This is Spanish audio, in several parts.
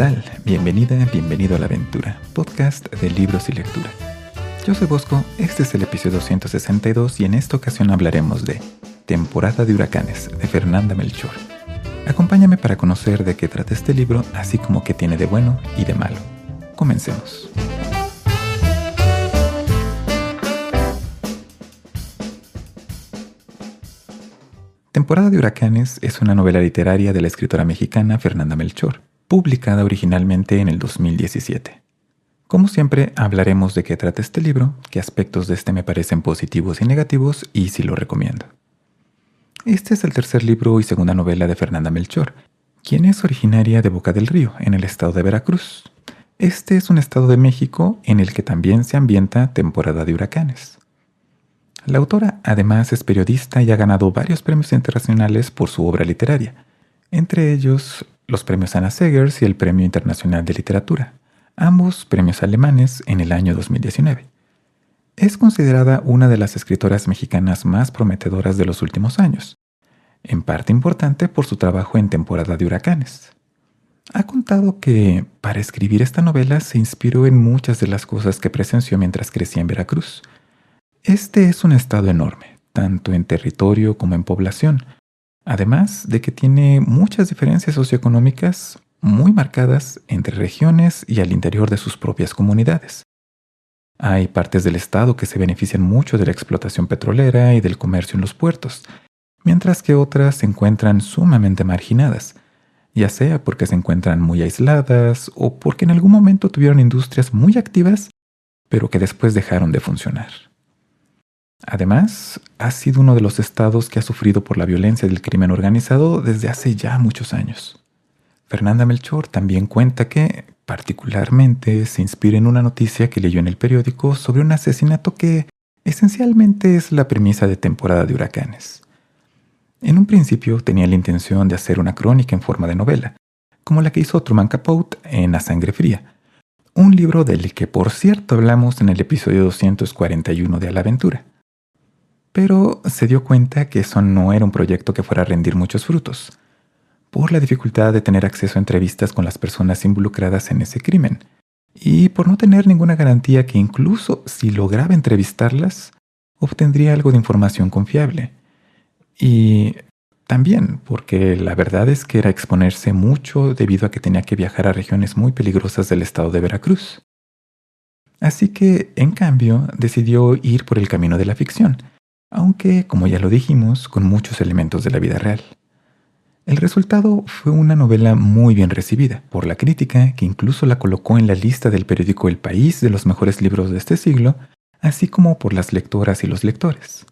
tal? Bienvenida, bienvenido a La Aventura, podcast de libros y lectura. Yo soy Bosco, este es el episodio 262 y en esta ocasión hablaremos de Temporada de Huracanes, de Fernanda Melchor. Acompáñame para conocer de qué trata este libro, así como qué tiene de bueno y de malo. Comencemos. Temporada de Huracanes es una novela literaria de la escritora mexicana Fernanda Melchor, publicada originalmente en el 2017. Como siempre, hablaremos de qué trata este libro, qué aspectos de este me parecen positivos y negativos y si lo recomiendo. Este es el tercer libro y segunda novela de Fernanda Melchor, quien es originaria de Boca del Río, en el estado de Veracruz. Este es un estado de México en el que también se ambienta Temporada de Huracanes. La autora además es periodista y ha ganado varios premios internacionales por su obra literaria, entre ellos los premios Anna Seghers y el Premio Internacional de Literatura, ambos premios alemanes en el año 2019. Es considerada una de las escritoras mexicanas más prometedoras de los últimos años, en parte importante por su trabajo en Temporada de Huracanes. Ha contado que, para escribir esta novela, se inspiró en muchas de las cosas que presenció mientras crecía en Veracruz. Este es un estado enorme, tanto en territorio como en población, además de que tiene muchas diferencias socioeconómicas muy marcadas entre regiones y al interior de sus propias comunidades. Hay partes del estado que se benefician mucho de la explotación petrolera y del comercio en los puertos, mientras que otras se encuentran sumamente marginadas, ya sea porque se encuentran muy aisladas o porque en algún momento tuvieron industrias muy activas, pero que después dejaron de funcionar. Además, ha sido uno de los estados que ha sufrido por la violencia del crimen organizado desde hace ya muchos años. Fernanda Melchor también cuenta que, particularmente, se inspira en una noticia que leyó en el periódico sobre un asesinato que, esencialmente, es la premisa de Temporada de Huracanes. En un principio tenía la intención de hacer una crónica en forma de novela, como la que hizo Truman Capote en A Sangre Fría, un libro del que, por cierto, hablamos en el episodio 241 de A la Aventura. Pero se dio cuenta que eso no era un proyecto que fuera a rendir muchos frutos, por la dificultad de tener acceso a entrevistas con las personas involucradas en ese crimen, y por no tener ninguna garantía que incluso si lograba entrevistarlas, obtendría algo de información confiable. Y también porque la verdad es que era exponerse mucho debido a que tenía que viajar a regiones muy peligrosas del estado de Veracruz. Así que, en cambio, decidió ir por el camino de la ficción, aunque, como ya lo dijimos, con muchos elementos de la vida real. El resultado fue una novela muy bien recibida por la crítica, que incluso la colocó en la lista del periódico El País de los mejores libros de este siglo, así como por las lectoras y los lectores.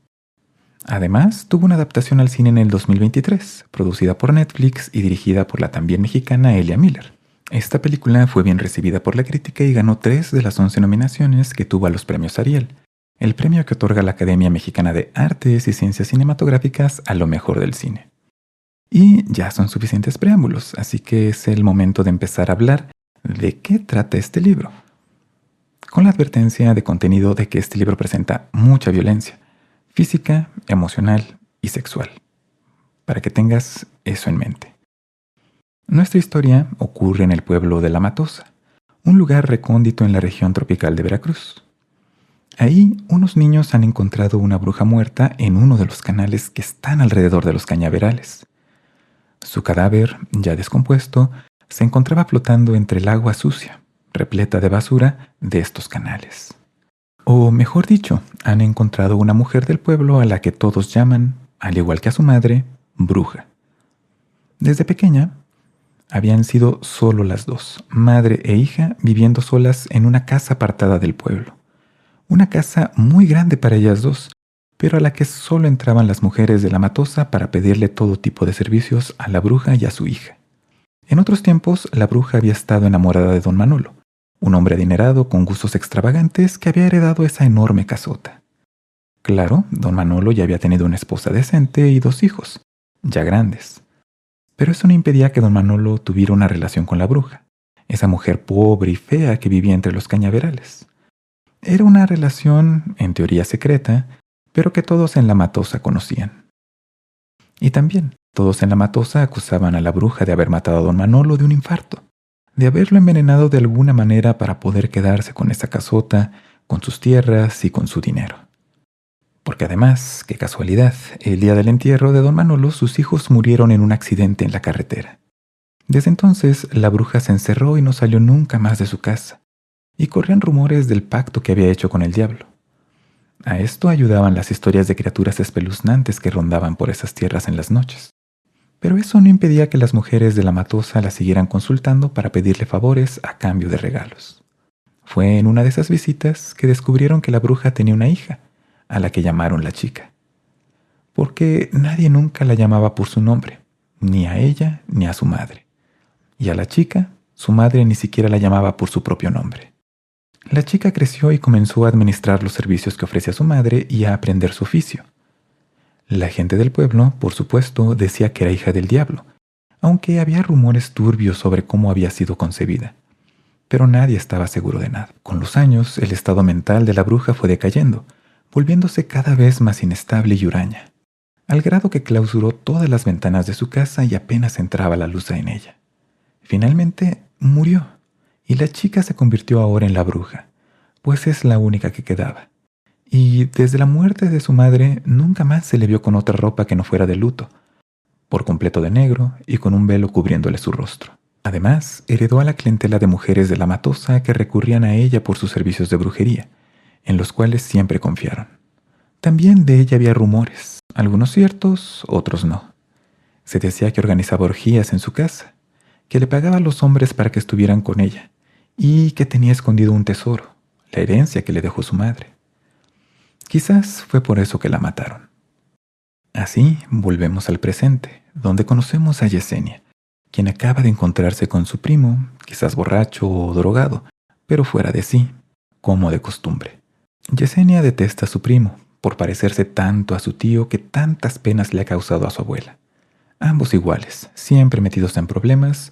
Además, tuvo una adaptación al cine en el 2023, producida por Netflix y dirigida por la también mexicana Elia Miller. Esta película fue bien recibida por la crítica y ganó 3 de las 11 nominaciones que tuvo a los premios Ariel, el premio que otorga la Academia Mexicana de Artes y Ciencias Cinematográficas a lo mejor del cine. Y ya son suficientes preámbulos, así que es el momento de empezar a hablar de qué trata este libro. Con la advertencia de contenido de que este libro presenta mucha violencia, física, emocional y sexual, para que tengas eso en mente. Nuestra historia ocurre en el pueblo de La Matosa, un lugar recóndito en la región tropical de Veracruz. Ahí, unos niños han encontrado una bruja muerta en uno de los canales que están alrededor de los cañaverales. Su cadáver, ya descompuesto, se encontraba flotando entre el agua sucia, repleta de basura de estos canales. O mejor dicho, han encontrado una mujer del pueblo a la que todos llaman, al igual que a su madre, bruja. Desde pequeña, habían sido solo las dos, madre e hija, viviendo solas en una casa apartada del pueblo. Una casa muy grande para ellas dos, pero a la que solo entraban las mujeres de La Matosa para pedirle todo tipo de servicios a la bruja y a su hija. En otros tiempos, la bruja había estado enamorada de don Manolo, un hombre adinerado con gustos extravagantes que había heredado esa enorme casota. Claro, don Manolo ya había tenido una esposa decente y 2 hijos, ya grandes. Pero eso no impedía que don Manolo tuviera una relación con la bruja, esa mujer pobre y fea que vivía entre los cañaverales. Era una relación, en teoría secreta, pero que todos en La Matosa conocían. Y también, todos en La Matosa acusaban a la bruja de haber matado a don Manolo de un infarto, de haberlo envenenado de alguna manera para poder quedarse con esa casota, con sus tierras y con su dinero. Porque además, qué casualidad, el día del entierro de don Manolo sus hijos murieron en un accidente en la carretera. Desde entonces la bruja se encerró y no salió nunca más de su casa, y corrían rumores del pacto que había hecho con el diablo. A esto ayudaban las historias de criaturas espeluznantes que rondaban por esas tierras en las noches. Pero eso no impedía que las mujeres de la Matosa la siguieran consultando para pedirle favores a cambio de regalos. Fue en una de esas visitas que descubrieron que la bruja tenía una hija, a la que llamaron la Chica, porque nadie nunca la llamaba por su nombre, ni a ella ni a su madre. Y a la Chica, su madre ni siquiera la llamaba por su propio nombre. La Chica creció y comenzó a administrar los servicios que ofrecía su madre y a aprender su oficio. La gente del pueblo, por supuesto, decía que era hija del diablo, aunque había rumores turbios sobre cómo había sido concebida. Pero nadie estaba seguro de nada. Con los años, el estado mental de la bruja fue decayendo, volviéndose cada vez más inestable y huraña, al grado que clausuró todas las ventanas de su casa y apenas entraba la luz en ella. Finalmente, murió, y la Chica se convirtió ahora en la bruja, pues es la única que quedaba. Y desde la muerte de su madre nunca más se le vio con otra ropa que no fuera de luto, por completo de negro y con un velo cubriéndole su rostro. Además, heredó a la clientela de mujeres de la Matosa que recurrían a ella por sus servicios de brujería, en los cuales siempre confiaron. También de ella había rumores, algunos ciertos, otros no. Se decía que organizaba orgías en su casa, que le pagaba a los hombres para que estuvieran con ella, y que tenía escondido un tesoro, la herencia que le dejó su madre. Quizás fue por eso que la mataron. Así volvemos al presente, donde conocemos a Yesenia, quien acaba de encontrarse con su primo, quizás borracho o drogado, pero fuera de sí, como de costumbre. Yesenia detesta a su primo, por parecerse tanto a su tío que tantas penas le ha causado a su abuela. Ambos iguales, siempre metidos en problemas,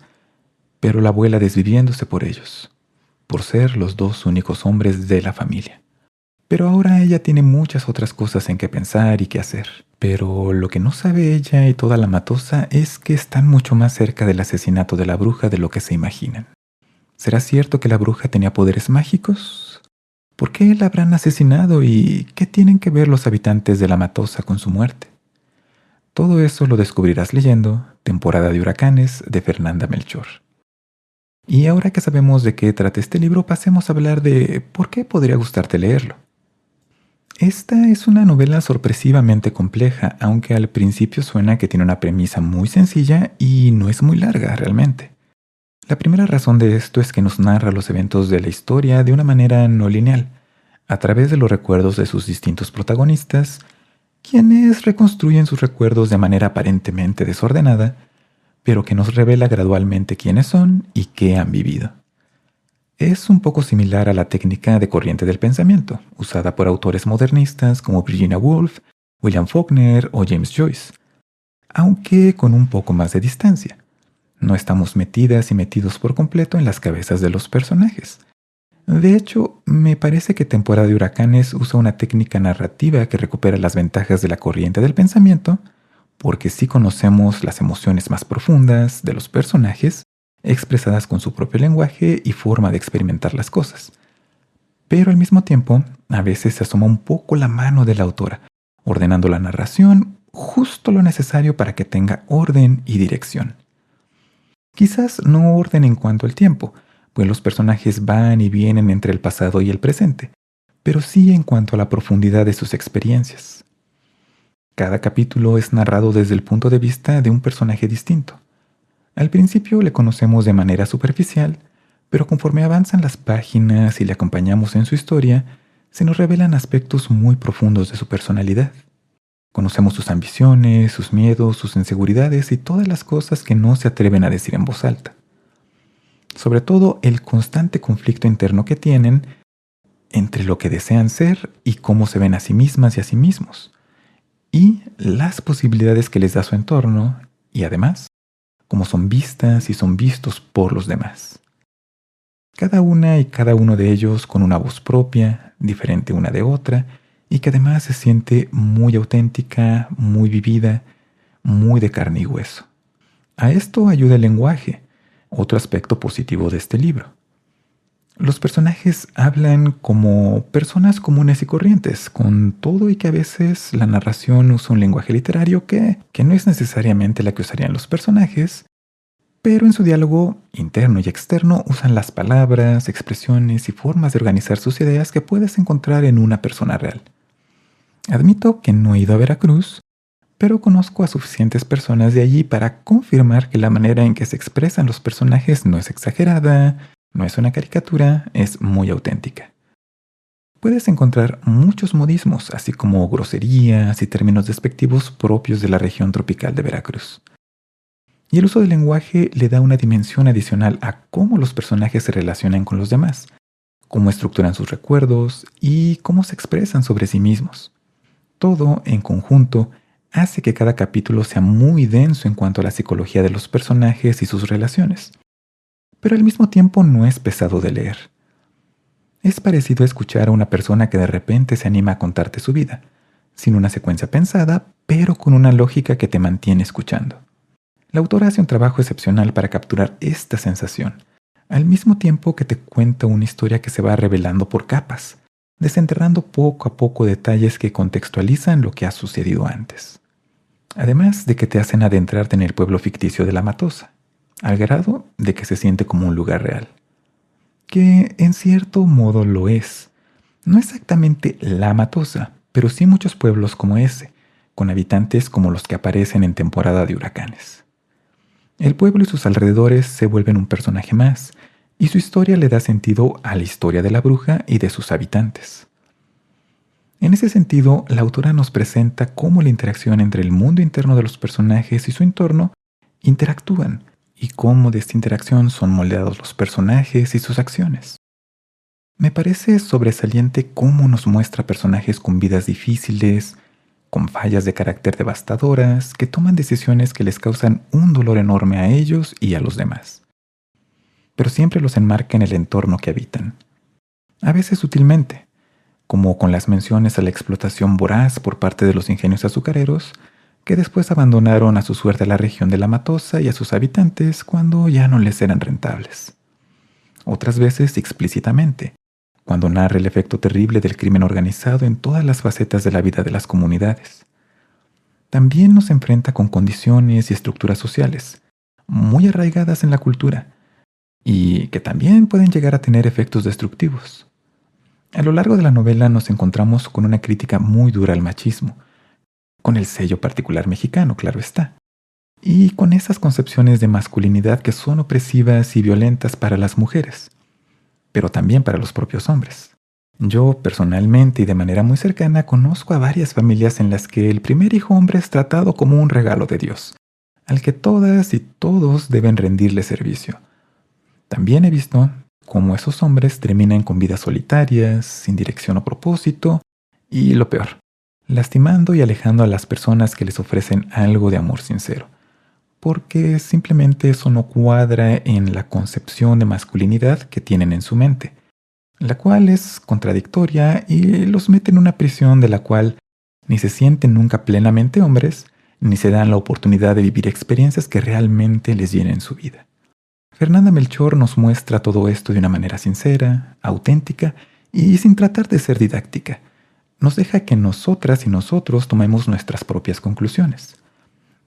pero la abuela desviviéndose por ellos, por ser los dos únicos hombres de la familia. Pero ahora ella tiene muchas otras cosas en que pensar y que hacer. Pero lo que no sabe ella y toda la Matosa es que están mucho más cerca del asesinato de la bruja de lo que se imaginan. ¿Será cierto que la bruja tenía poderes mágicos? ¿Por qué la habrán asesinado y qué tienen que ver los habitantes de la Matosa con su muerte? Todo eso lo descubrirás leyendo Temporada de Huracanes de Fernanda Melchor. Y ahora que sabemos de qué trata este libro, pasemos a hablar de por qué podría gustarte leerlo. Esta es una novela sorpresivamente compleja, aunque al principio suena que tiene una premisa muy sencilla y no es muy larga realmente. La primera razón de esto es que nos narra los eventos de la historia de una manera no lineal, a través de los recuerdos de sus distintos protagonistas, quienes reconstruyen sus recuerdos de manera aparentemente desordenada, pero que nos revela gradualmente quiénes son y qué han vivido. Es un poco similar a la técnica de corriente del pensamiento, usada por autores modernistas como Virginia Woolf, William Faulkner o James Joyce, aunque con un poco más de distancia. No estamos metidas y metidos por completo en las cabezas de los personajes. De hecho, me parece que Temporada de Huracanes usa una técnica narrativa que recupera las ventajas de la corriente del pensamiento, porque sí conocemos las emociones más profundas de los personajes, expresadas con su propio lenguaje y forma de experimentar las cosas. Pero al mismo tiempo, a veces se asoma un poco la mano de la autora, ordenando la narración justo lo necesario para que tenga orden y dirección. Quizás no orden en cuanto al tiempo, pues los personajes van y vienen entre el pasado y el presente, pero sí en cuanto a la profundidad de sus experiencias. Cada capítulo es narrado desde el punto de vista de un personaje distinto. Al principio le conocemos de manera superficial, pero conforme avanzan las páginas y le acompañamos en su historia, se nos revelan aspectos muy profundos de su personalidad. Conocemos sus ambiciones, sus miedos, sus inseguridades y todas las cosas que no se atreven a decir en voz alta. Sobre todo el constante conflicto interno que tienen entre lo que desean ser y cómo se ven a sí mismas y a sí mismos, y las posibilidades que les da su entorno, y además, cómo son vistas y son vistos por los demás. Cada una y cada uno de ellos con una voz propia, diferente una de otra, y que además se siente muy auténtica, muy vivida, muy de carne y hueso. A esto ayuda el lenguaje, otro aspecto positivo de este libro. Los personajes hablan como personas comunes y corrientes, con todo y que a veces la narración usa un lenguaje literario que no es necesariamente la que usarían los personajes, pero en su diálogo interno y externo usan las palabras, expresiones y formas de organizar sus ideas que puedes encontrar en una persona real. Admito que no he ido a Veracruz, pero conozco a suficientes personas de allí para confirmar que la manera en que se expresan los personajes no es exagerada, no es una caricatura, es muy auténtica. Puedes encontrar muchos modismos, así como groserías y términos despectivos propios de la región tropical de Veracruz. Y el uso del lenguaje le da una dimensión adicional a cómo los personajes se relacionan con los demás, cómo estructuran sus recuerdos y cómo se expresan sobre sí mismos. Todo, en conjunto, hace que cada capítulo sea muy denso en cuanto a la psicología de los personajes y sus relaciones. Pero al mismo tiempo no es pesado de leer. Es parecido a escuchar a una persona que de repente se anima a contarte su vida, sin una secuencia pensada, pero con una lógica que te mantiene escuchando. La autora hace un trabajo excepcional para capturar esta sensación, al mismo tiempo que te cuenta una historia que se va revelando por capas, desenterrando poco a poco detalles que contextualizan lo que ha sucedido antes. Además de que te hacen adentrarte en el pueblo ficticio de La Matosa, al grado de que se siente como un lugar real. Que en cierto modo lo es. No exactamente La Matosa, pero sí muchos pueblos como ese, con habitantes como los que aparecen en temporada de huracanes. El pueblo y sus alrededores se vuelven un personaje más, y su historia le da sentido a la historia de la bruja y de sus habitantes. En ese sentido, la autora nos presenta cómo la interacción entre el mundo interno de los personajes y su entorno interactúan, y cómo de esta interacción son moldeados los personajes y sus acciones. Me parece sobresaliente cómo nos muestra personajes con vidas difíciles, con fallas de carácter devastadoras, que toman decisiones que les causan un dolor enorme a ellos y a los demás. Pero siempre los enmarca en el entorno que habitan. A veces sutilmente, como con las menciones a la explotación voraz por parte de los ingenios azucareros, que después abandonaron a su suerte a la región de La Matosa y a sus habitantes cuando ya no les eran rentables. Otras veces explícitamente, cuando narra el efecto terrible del crimen organizado en todas las facetas de la vida de las comunidades. También nos enfrenta con condiciones y estructuras sociales, muy arraigadas en la cultura, y que también pueden llegar a tener efectos destructivos. A lo largo de la novela nos encontramos con una crítica muy dura al machismo, con el sello particular mexicano, claro está, y con esas concepciones de masculinidad que son opresivas y violentas para las mujeres, pero también para los propios hombres. Yo, personalmente y de manera muy cercana, conozco a varias familias en las que el primer hijo hombre es tratado como un regalo de Dios, al que todas y todos deben rendirle servicio. También he visto cómo esos hombres terminan con vidas solitarias, sin dirección o propósito, y lo peor, lastimando y alejando a las personas que les ofrecen algo de amor sincero, porque simplemente eso no cuadra en la concepción de masculinidad que tienen en su mente, la cual es contradictoria y los mete en una prisión de la cual ni se sienten nunca plenamente hombres, ni se dan la oportunidad de vivir experiencias que realmente les llenen su vida. Fernanda Melchor nos muestra todo esto de una manera sincera, auténtica y sin tratar de ser didáctica. Nos deja que nosotras y nosotros tomemos nuestras propias conclusiones.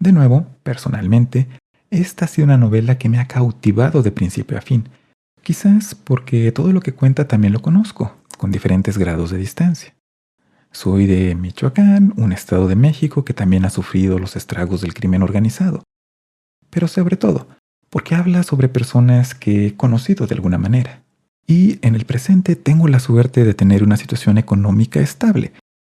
De nuevo, personalmente, esta ha sido una novela que me ha cautivado de principio a fin, quizás porque todo lo que cuenta también lo conozco, con diferentes grados de distancia. Soy de Michoacán, un estado de México que también ha sufrido los estragos del crimen organizado, pero sobre todo, porque habla sobre personas que he conocido de alguna manera. Y en el presente tengo la suerte de tener una situación económica estable,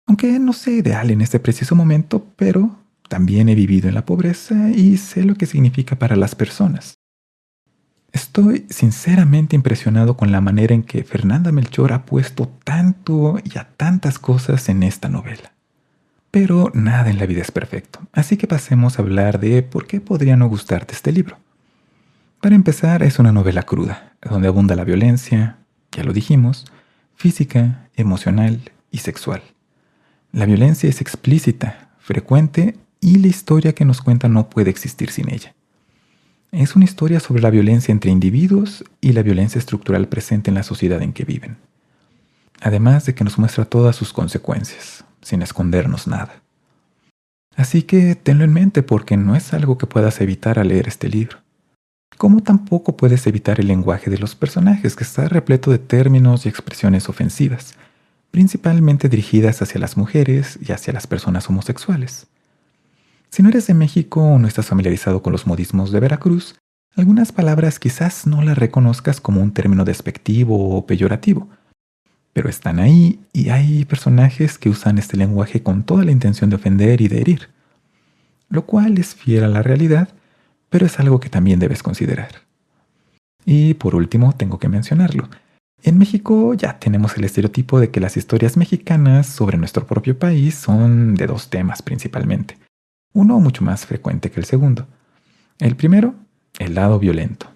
aunque no sea ideal en este preciso momento, pero también he vivido en la pobreza y sé lo que significa para las personas. Estoy sinceramente impresionado con la manera en que Fernanda Melchor ha puesto tanto y a tantas cosas en esta novela. Pero nada en la vida es perfecto, así que pasemos a hablar de por qué podría no gustarte este libro. Para empezar, es una novela cruda, donde abunda la violencia, ya lo dijimos, física, emocional y sexual. La violencia es explícita, frecuente y la historia que nos cuenta no puede existir sin ella. Es una historia sobre la violencia entre individuos y la violencia estructural presente en la sociedad en que viven. Además de que nos muestra todas sus consecuencias, sin escondernos nada. Así que tenlo en mente porque no es algo que puedas evitar al leer este libro. Como tampoco puedes evitar el lenguaje de los personajes, que está repleto de términos y expresiones ofensivas, principalmente dirigidas hacia las mujeres y hacia las personas homosexuales. Si no eres de México o no estás familiarizado con los modismos de Veracruz, algunas palabras quizás no las reconozcas como un término despectivo o peyorativo, pero están ahí y hay personajes que usan este lenguaje con toda la intención de ofender y de herir, lo cual es fiel a la realidad, pero es algo que también debes considerar. Y por último, tengo que mencionarlo. En México ya tenemos el estereotipo de que las historias mexicanas sobre nuestro propio país son de dos temas principalmente. Uno mucho más frecuente que el segundo. El primero, el lado violento,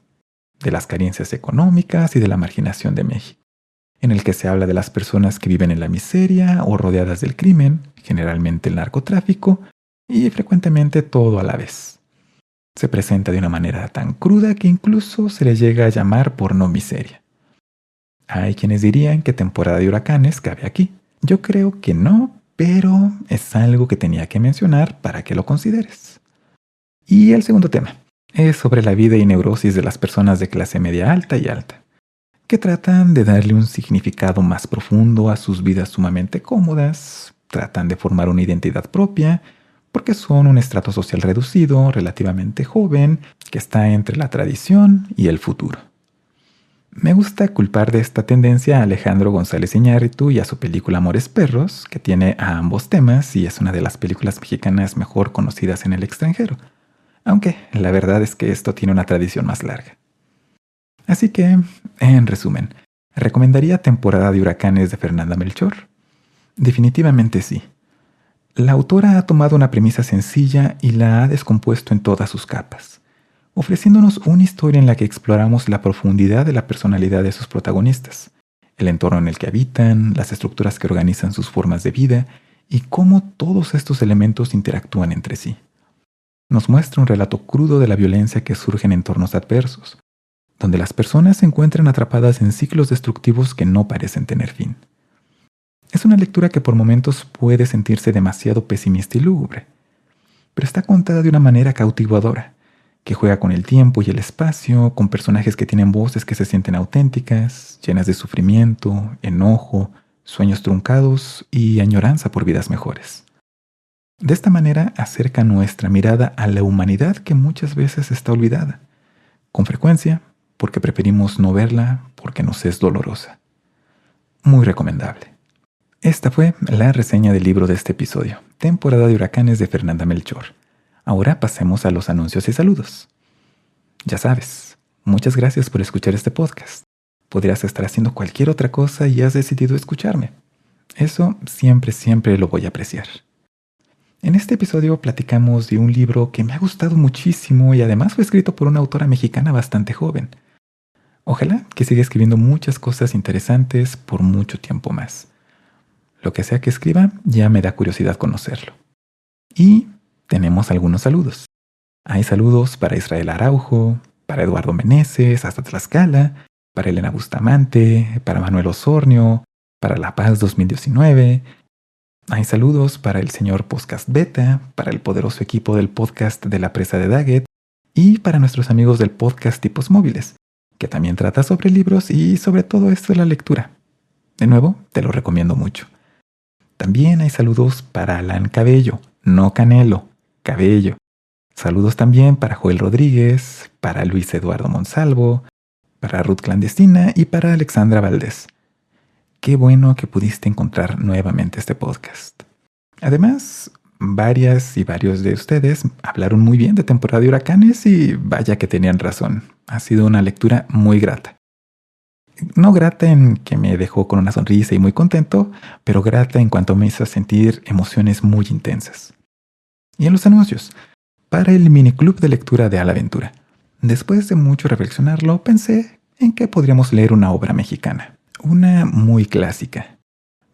de las carencias económicas y de la marginación de México, en el que se habla de las personas que viven en la miseria o rodeadas del crimen, generalmente el narcotráfico, y frecuentemente todo a la vez. Se presenta de una manera tan cruda que incluso se le llega a llamar porno miseria. Hay quienes dirían que temporada de huracanes cabe aquí. Yo creo que no, pero es algo que tenía que mencionar para que lo consideres. Y el segundo tema es sobre la vida y neurosis de las personas de clase media alta y alta, que tratan de darle un significado más profundo a sus vidas sumamente cómodas, tratan de formar una identidad propia, porque son un estrato social reducido, relativamente joven, que está entre la tradición y el futuro. Me gusta culpar de esta tendencia a Alejandro González Iñárritu y a su película Amores Perros, que tiene a ambos temas y es una de las películas mexicanas mejor conocidas en el extranjero, aunque la verdad es que esto tiene una tradición más larga. Así que, en resumen, ¿recomendaría Temporada de huracanes de Fernanda Melchor? Definitivamente sí. La autora ha tomado una premisa sencilla y la ha descompuesto en todas sus capas, ofreciéndonos una historia en la que exploramos la profundidad de la personalidad de sus protagonistas, el entorno en el que habitan, las estructuras que organizan sus formas de vida y cómo todos estos elementos interactúan entre sí. Nos muestra un relato crudo de la violencia que surge en entornos adversos, donde las personas se encuentran atrapadas en ciclos destructivos que no parecen tener fin. Es una lectura que por momentos puede sentirse demasiado pesimista y lúgubre, pero está contada de una manera cautivadora, que juega con el tiempo y el espacio, con personajes que tienen voces que se sienten auténticas, llenas de sufrimiento, enojo, sueños truncados y añoranza por vidas mejores. De esta manera acerca nuestra mirada a la humanidad que muchas veces está olvidada, con frecuencia porque preferimos no verla porque nos es dolorosa. Muy recomendable. Esta fue la reseña del libro de este episodio, Temporada de huracanes de Fernanda Melchor. Ahora pasemos a los anuncios y saludos. Ya sabes, muchas gracias por escuchar este podcast. Podrías estar haciendo cualquier otra cosa y has decidido escucharme. Eso siempre lo voy a apreciar. En este episodio platicamos de un libro que me ha gustado muchísimo y además fue escrito por una autora mexicana bastante joven. Ojalá que siga escribiendo muchas cosas interesantes por mucho tiempo más. Lo que sea que escriba, ya me da curiosidad conocerlo. Y tenemos algunos saludos. Hay saludos para Israel Araujo, para Eduardo Meneses, hasta Tlaxcala, para Elena Bustamante, para Manuel Osornio, para La Paz 2019. Hay saludos para el señor Podcast Beta, para el poderoso equipo del podcast de la presa de Daggett y para nuestros amigos del podcast Tipos Móviles, que también trata sobre libros y sobre todo esto de la lectura. De nuevo, te lo recomiendo mucho. También hay saludos para Alan Cabello, no Canelo, Cabello. Saludos también para Joel Rodríguez, para Luis Eduardo Monsalvo, para Ruth Clandestina y para Alexandra Valdés. Qué bueno que pudiste encontrar nuevamente este podcast. Además, varias y varios de ustedes hablaron muy bien de Temporada de huracanes y vaya que tenían razón. Ha sido una lectura muy grata. No grata en que me dejó con una sonrisa y muy contento, pero grata en cuanto me hizo sentir emociones muy intensas. Y en los anuncios, para el miniclub de lectura de A la Aventura. Después de mucho reflexionarlo, pensé en que podríamos leer una obra mexicana, una muy clásica,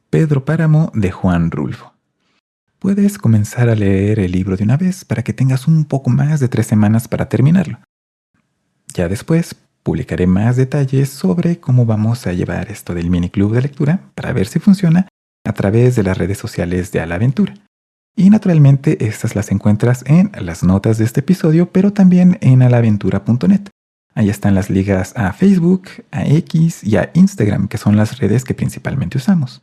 Pedro Páramo de Juan Rulfo. Puedes comenzar a leer el libro de una vez para que tengas un poco más de 3 semanas para terminarlo. Ya después publicaré más detalles sobre cómo vamos a llevar esto del mini club de lectura para ver si funciona a través de las redes sociales de A la Aventura. Y naturalmente estas las encuentras en las notas de este episodio, pero también en alaventura.net. Ahí están las ligas a Facebook, a X y a Instagram, que son las redes que principalmente usamos.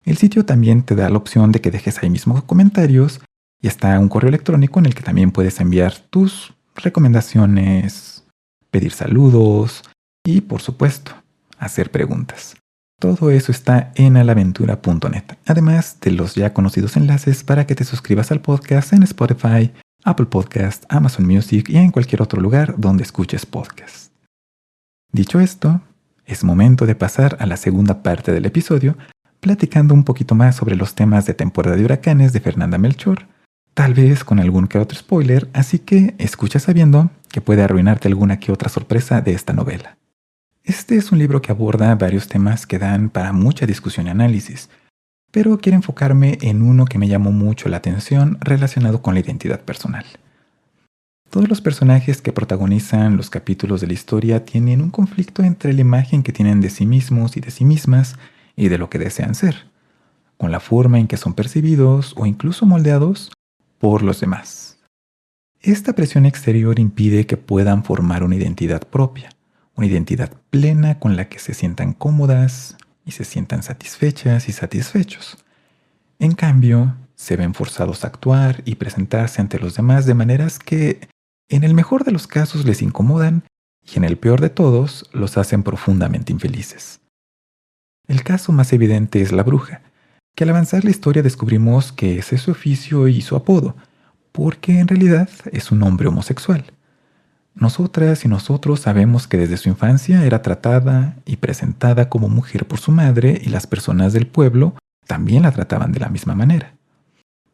El sitio también te da la opción de que dejes ahí mismo comentarios y está un correo electrónico en el que también puedes enviar tus recomendaciones, pedir saludos y, por supuesto, hacer preguntas. Todo eso está en alaventura.net, además de los ya conocidos enlaces para que te suscribas al podcast en Spotify, Apple Podcast, Amazon Music y en cualquier otro lugar donde escuches podcast. Dicho esto, es momento de pasar a la segunda parte del episodio, platicando un poquito más sobre los temas de temporada de huracanes de Fernanda Melchor, tal vez con algún que otro spoiler, así que escucha sabiendo que puede arruinarte alguna que otra sorpresa de esta novela. Este es un libro que aborda varios temas que dan para mucha discusión y análisis, pero quiero enfocarme en uno que me llamó mucho la atención relacionado con la identidad personal. Todos los personajes que protagonizan los capítulos de la historia tienen un conflicto entre la imagen que tienen de sí mismos y de sí mismas y de lo que desean ser, con la forma en que son percibidos o incluso moldeados por los demás. Esta presión exterior impide que puedan formar una identidad propia, una identidad plena con la que se sientan cómodas y se sientan satisfechas y satisfechos. En cambio, se ven forzados a actuar y presentarse ante los demás de maneras que, en el mejor de los casos, les incomodan y en el peor de todos, los hacen profundamente infelices. El caso más evidente es la bruja, que al avanzar la historia descubrimos que ese es su oficio y su apodo, porque en realidad es un hombre homosexual. Nosotras y nosotros sabemos que desde su infancia era tratada y presentada como mujer por su madre y las personas del pueblo también la trataban de la misma manera.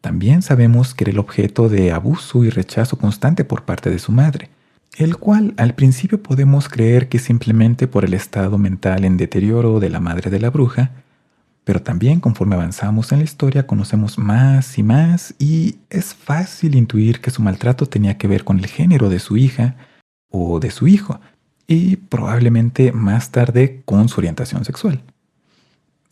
También sabemos que era el objeto de abuso y rechazo constante por parte de su madre, el cual al principio podemos creer que simplemente por el estado mental en deterioro de la madre de la bruja, pero también conforme avanzamos en la historia conocemos más y es fácil intuir que su maltrato tenía que ver con el género de su hija o de su hijo, y probablemente más tarde con su orientación sexual.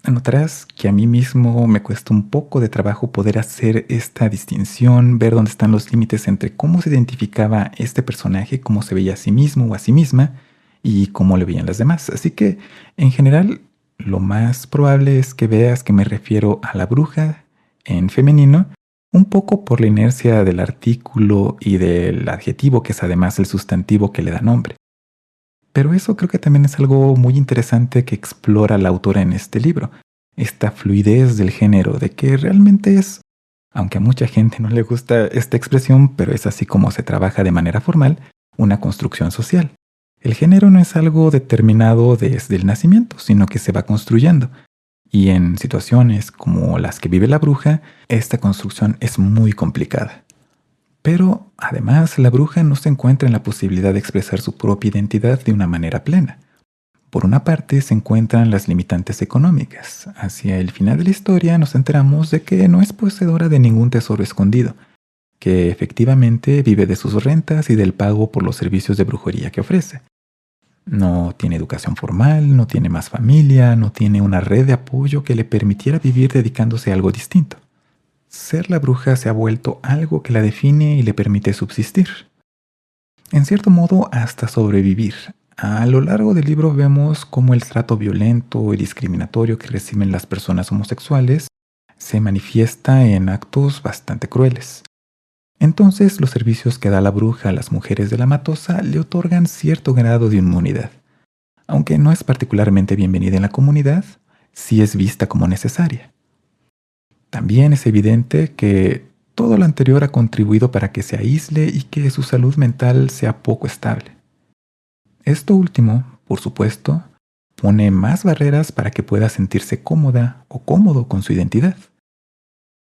Notarás que a mí mismo me cuesta un poco de trabajo poder hacer esta distinción, ver dónde están los límites entre cómo se identificaba este personaje, cómo se veía a sí mismo o a sí misma, y cómo le veían las demás. Así que, en general, lo más probable es que veas que me refiero a la bruja en femenino, un poco por la inercia del artículo y del adjetivo, que es además el sustantivo que le da nombre. Pero eso creo que también es algo muy interesante que explora la autora en este libro, esta fluidez del género, de que realmente es, aunque a mucha gente no le gusta esta expresión, pero es así como se trabaja de manera formal, una construcción social. El género no es algo determinado desde el nacimiento, sino que se va construyendo. Y en situaciones como las que vive la bruja, esta construcción es muy complicada. Pero, además, la bruja no se encuentra en la posibilidad de expresar su propia identidad de una manera plena. Por una parte, se encuentran las limitantes económicas. Hacia el final de la historia nos enteramos de que no es poseedora de ningún tesoro escondido, que efectivamente vive de sus rentas y del pago por los servicios de brujería que ofrece. No tiene educación formal, no tiene más familia, no tiene una red de apoyo que le permitiera vivir dedicándose a algo distinto. Ser la bruja se ha vuelto algo que la define y le permite subsistir. En cierto modo, hasta sobrevivir. A lo largo del libro vemos cómo el trato violento y discriminatorio que reciben las personas homosexuales se manifiesta en actos bastante crueles. Entonces, los servicios que da la bruja a las mujeres de la Matosa le otorgan cierto grado de inmunidad. Aunque no es particularmente bienvenida en la comunidad, sí es vista como necesaria. También es evidente que todo lo anterior ha contribuido para que se aísle y que su salud mental sea poco estable. Esto último, por supuesto, pone más barreras para que pueda sentirse cómoda o cómodo con su identidad.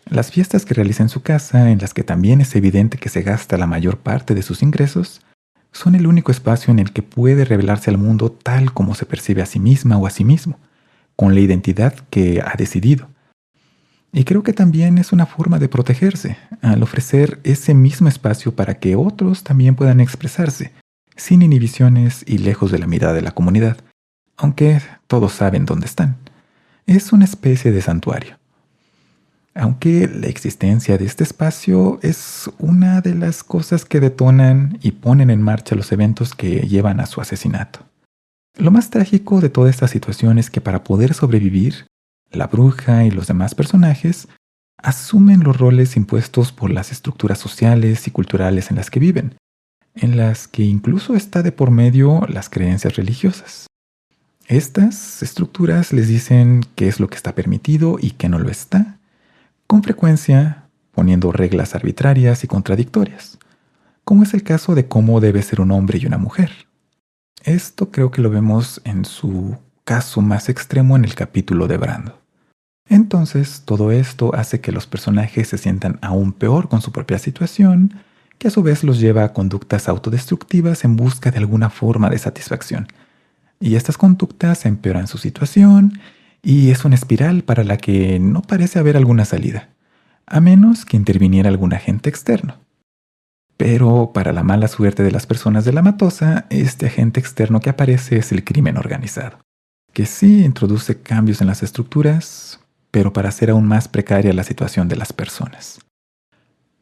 Las fiestas que realiza en su casa, en las que también es evidente que se gasta la mayor parte de sus ingresos, son el único espacio en el que puede revelarse al mundo tal como se percibe a sí misma o a sí mismo, con la identidad que ha decidido. Y creo que también es una forma de protegerse, al ofrecer ese mismo espacio para que otros también puedan expresarse, sin inhibiciones y lejos de la mirada de la comunidad, aunque todos saben dónde están. Es una especie de santuario. Aunque la existencia de este espacio es una de las cosas que detonan y ponen en marcha los eventos que llevan a su asesinato. Lo más trágico de toda esta situación es que para poder sobrevivir, la bruja y los demás personajes asumen los roles impuestos por las estructuras sociales y culturales en las que viven, en las que incluso está de por medio las creencias religiosas. Estas estructuras les dicen qué es lo que está permitido y qué no lo está, con frecuencia poniendo reglas arbitrarias y contradictorias, como es el caso de cómo debe ser un hombre y una mujer. Esto creo que lo vemos en su caso más extremo en el capítulo de Brando. Entonces, todo esto hace que los personajes se sientan aún peor con su propia situación, que a su vez los lleva a conductas autodestructivas en busca de alguna forma de satisfacción. Y estas conductas empeoran su situación y es una espiral para la que no parece haber alguna salida, a menos que interviniera algún agente externo. Pero para la mala suerte de las personas de la Matosa, este agente externo que aparece es el crimen organizado, que sí introduce cambios en las estructuras, pero para hacer aún más precaria la situación de las personas.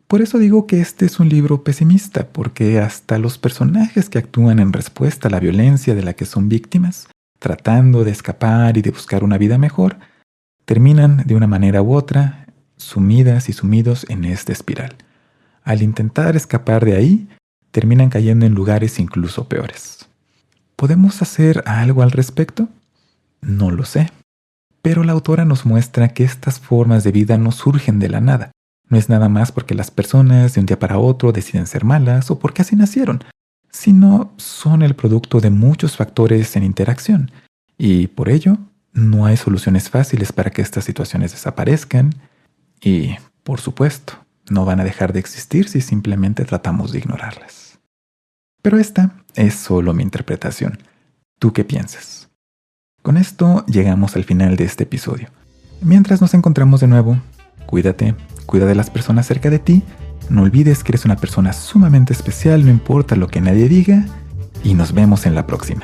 Por eso digo que este es un libro pesimista, porque hasta los personajes que actúan en respuesta a la violencia de la que son víctimas, tratando de escapar y de buscar una vida mejor, terminan de una manera u otra sumidas y sumidos en esta espiral. Al intentar escapar de ahí, terminan cayendo en lugares incluso peores. ¿Podemos hacer algo al respecto? No lo sé. Pero la autora nos muestra que estas formas de vida no surgen de la nada. No es nada más porque las personas de un día para otro deciden ser malas o porque así nacieron, sino son el producto de muchos factores en interacción. Y por ello, no hay soluciones fáciles para que estas situaciones desaparezcan y, por supuesto, no van a dejar de existir si simplemente tratamos de ignorarlas. Pero esta es solo mi interpretación. ¿Tú qué piensas? Con esto llegamos al final de este episodio. Mientras nos encontramos de nuevo, cuídate, cuida de las personas cerca de ti, no olvides que eres una persona sumamente especial, no importa lo que nadie diga, y nos vemos en la próxima.